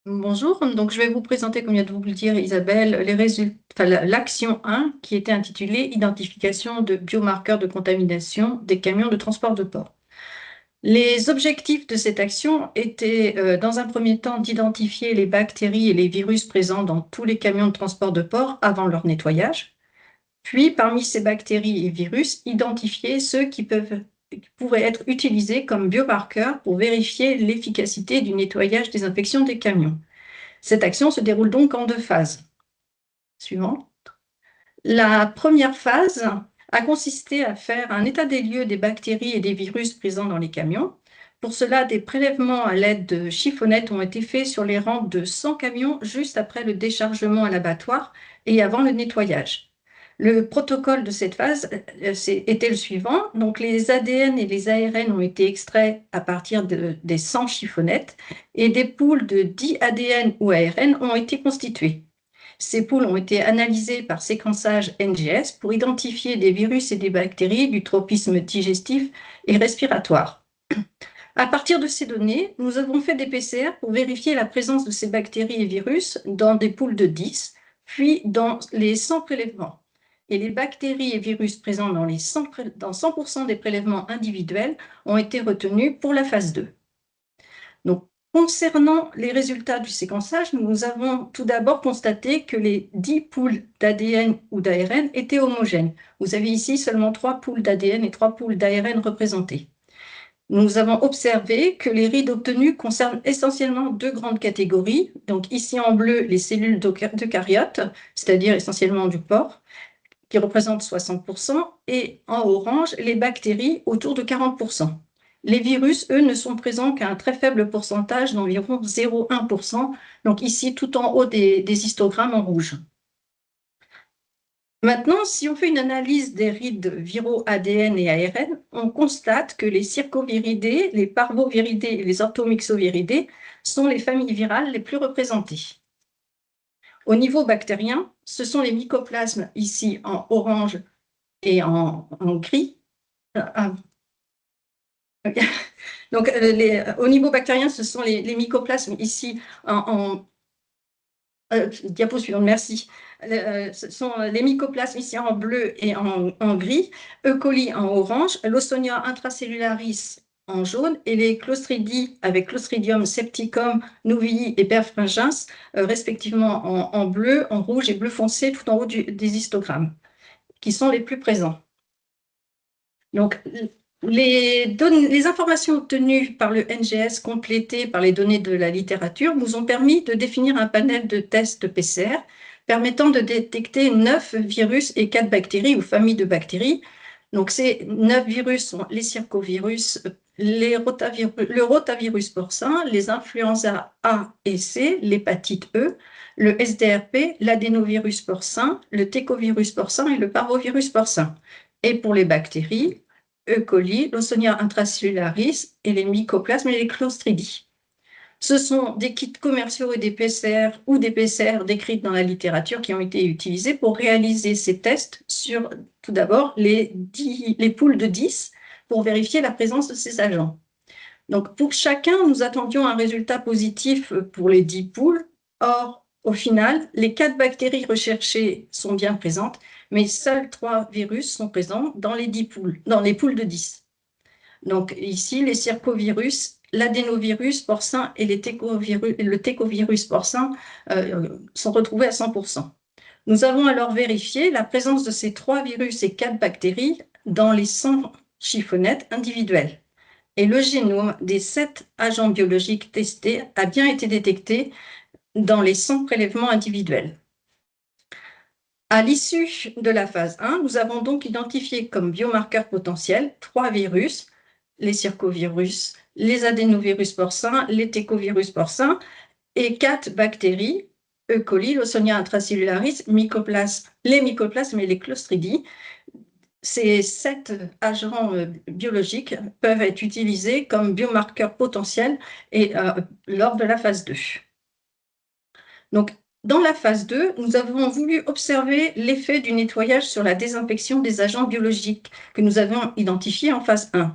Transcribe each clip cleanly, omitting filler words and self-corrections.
Bonjour, donc je vais vous présenter, comme vient de vous le dire Isabelle, les résultats, l'action 1 qui était intitulée Identification de biomarqueurs de contamination des camions de transport de porc. Les objectifs de cette action étaient, dans un premier temps, d'identifier les bactéries et les virus présents dans tous les camions de transport de porc avant leur nettoyage. Puis, parmi ces bactéries et virus, identifier ceux qui pourraient être utilisés comme biomarqueurs pour vérifier l'efficacité du nettoyage des infections des camions. Cette action se déroule donc en deux phases. Suivant. La première phase a consisté à faire un état des lieux des bactéries et des virus présents dans les camions. Pour cela, des prélèvements à l'aide de chiffonnettes ont été faits sur les rampes de 100 camions juste après le déchargement à l'abattoir et avant le nettoyage. Le protocole de cette phase était le suivant. Donc, les ADN et les ARN ont été extraits à partir des 100 chiffonnettes et des poules de 10 ADN ou ARN ont été constituées. Ces poules ont été analysées par séquençage NGS pour identifier des virus et des bactéries du tropisme digestif et respiratoire. À partir de ces données, nous avons fait des PCR pour vérifier la présence de ces bactéries et virus dans des poules de 10, puis dans les 100 prélèvements. Et les bactéries et virus présents dans 100% des prélèvements individuels ont été retenus pour la phase 2. Donc, concernant les résultats du séquençage, nous avons tout d'abord constaté que les 10 poules d'ADN ou d'ARN étaient homogènes. Vous avez ici seulement 3 poules d'ADN et 3 poules d'ARN représentées. Nous avons observé que les rides obtenues concernent essentiellement deux grandes catégories. Donc ici en bleu, les cellules d'eucaryotes, c'est-à-dire essentiellement du porc, qui représentent 60%, et en orange, les bactéries autour de 40%. Les virus, eux, ne sont présents qu'à un très faible pourcentage, d'environ 0,1%, donc ici tout en haut des histogrammes en rouge. Maintenant, si on fait une analyse des rides viraux ADN et ARN, on constate que les circoviridés, les parvoviridés et les orthomyxoviridés sont les familles virales les plus représentées. Au niveau bactérien, ce sont les mycoplasmes ici en orange et en gris. Donc, au niveau bactérien, ce sont les mycoplasmes ici diapo suivante, merci. Ce sont les mycoplasmes ici en bleu et en gris, E. coli en orange, Lawsonia intracellularis en jaune et les Clostridies avec Clostridium septicum, Nouvii et Perfringens, respectivement en bleu, en rouge et bleu foncé tout en haut des histogrammes, qui sont les plus présents. Donc, les informations obtenues par le NGS complétées par les données de la littérature nous ont permis de définir un panel de tests PCR permettant de détecter 9 virus et 4 bactéries ou familles de bactéries. Donc, ces 9 virus sont les circovirus, le rotavirus porcin, les influenza A et C, l'hépatite E, le SDRP, l'adénovirus porcin, le técovirus porcin et le parvovirus porcin. Et pour les bactéries, E. coli, Lawsonia intracellularis et les mycoplasmes et les Clostridies. Ce sont des kits commerciaux et des PCR ou des PCR décrites dans la littérature qui ont été utilisés pour réaliser ces tests sur, tout d'abord, les poules de 10 pour vérifier la présence de ces agents. Donc, pour chacun, nous attendions un résultat positif pour les 10 poules. Or, au final, les 4 bactéries recherchées sont bien présentes, mais seuls 3 virus sont présents dans les 10 poules, dans les poules de 10. Donc ici, les circovirus, l'adénovirus porcin et le técovirus porcin sont retrouvés à 100%. Nous avons alors vérifié la présence de ces 3 virus et 4 bactéries dans les 100 chiffonnettes individuelles. Et le génome des 7 agents biologiques testés a bien été détecté dans les 100 prélèvements individuels. À l'issue de la phase 1, nous avons donc identifié comme biomarqueurs potentiels 3 virus, les circovirus, les adénovirus porcins, les técovirus porcins, et 4 bactéries, E. coli, Lawsonia intracellularis, les mycoplasmes et les Clostridies. Ces 7 agents biologiques peuvent être utilisés comme biomarqueurs potentiels lors de la phase 2. Donc, dans la phase 2, nous avons voulu observer l'effet du nettoyage sur la désinfection des agents biologiques que nous avions identifiés en phase 1.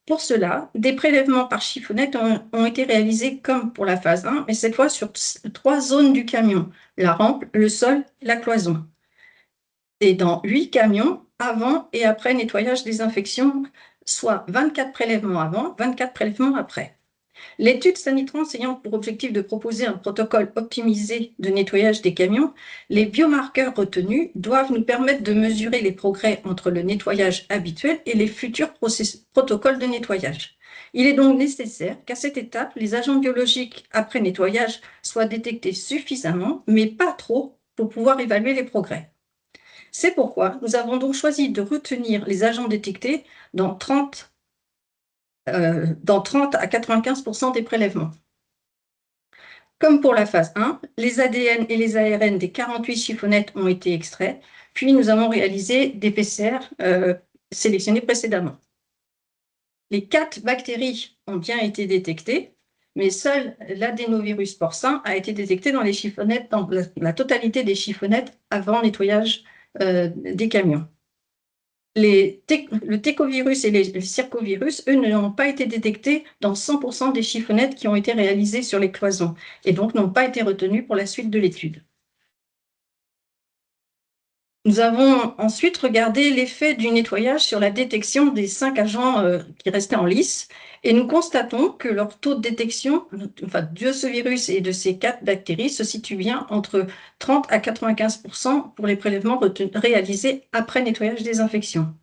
Pour cela, des prélèvements par chiffonnette ont été réalisés comme pour la phase 1, mais cette fois sur 3 zones du camion, la rampe, le sol, la cloison. Et dans 8 camions, avant et après nettoyage désinfection, soit 24 prélèvements avant, 24 prélèvements après. L'étude Sanitrans ayant pour objectif de proposer un protocole optimisé de nettoyage des camions, les biomarqueurs retenus doivent nous permettre de mesurer les progrès entre le nettoyage habituel et les futurs protocoles de nettoyage. Il est donc nécessaire qu'à cette étape, les agents biologiques après nettoyage soient détectés suffisamment, mais pas trop, pour pouvoir évaluer les progrès. C'est pourquoi nous avons donc choisi de retenir les agents détectés dans 30 à 95% des prélèvements. Comme pour la phase 1, les ADN et les ARN des 48 chiffonnettes ont été extraits, puis nous avons réalisé des PCR sélectionnés précédemment. Les 4 bactéries ont bien été détectées, mais seul l'adénovirus porcin a été détecté dans les chiffonnettes, dans la totalité des chiffonnettes avant nettoyage des camions. Le técovirus et le circovirus, eux, n'ont pas été détectés dans 100% des chiffonnettes qui ont été réalisées sur les cloisons et donc n'ont pas été retenus pour la suite de l'étude. Nous avons ensuite regardé l'effet du nettoyage sur la détection des 5 agents qui restaient en lice et nous constatons que leur taux de détection, de ce virus et de ces 4 bactéries, se situe bien entre 30 à 95% pour les prélèvements réalisés après nettoyage désinfection.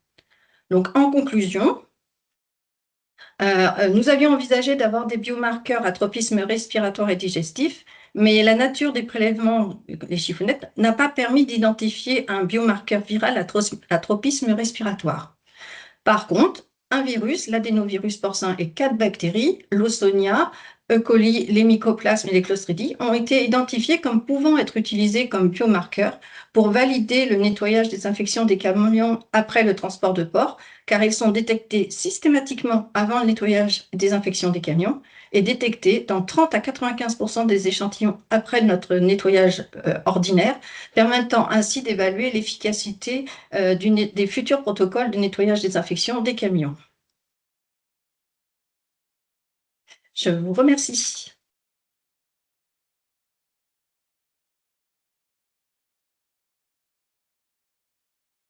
Donc, en conclusion, nous avions envisagé d'avoir des biomarqueurs à tropisme respiratoire et digestif, mais la nature des prélèvements, les chiffonnettes, n'a pas permis d'identifier un biomarqueur viral à tropisme respiratoire. Par contre, un virus, l'adénovirus porcin et 4 bactéries, Lawsonia, E. coli, les mycoplasmes et les clostridies, ont été identifiés comme pouvant être utilisés comme biomarqueurs pour valider le nettoyage des infections des camions après le transport de porc, car ils sont détectés systématiquement avant le nettoyage des infections des camions et détectés dans 30 à 95% des échantillons après notre nettoyage ordinaire, permettant ainsi d'évaluer l'efficacité des futurs protocoles de nettoyage des infections des camions. Je vous remercie.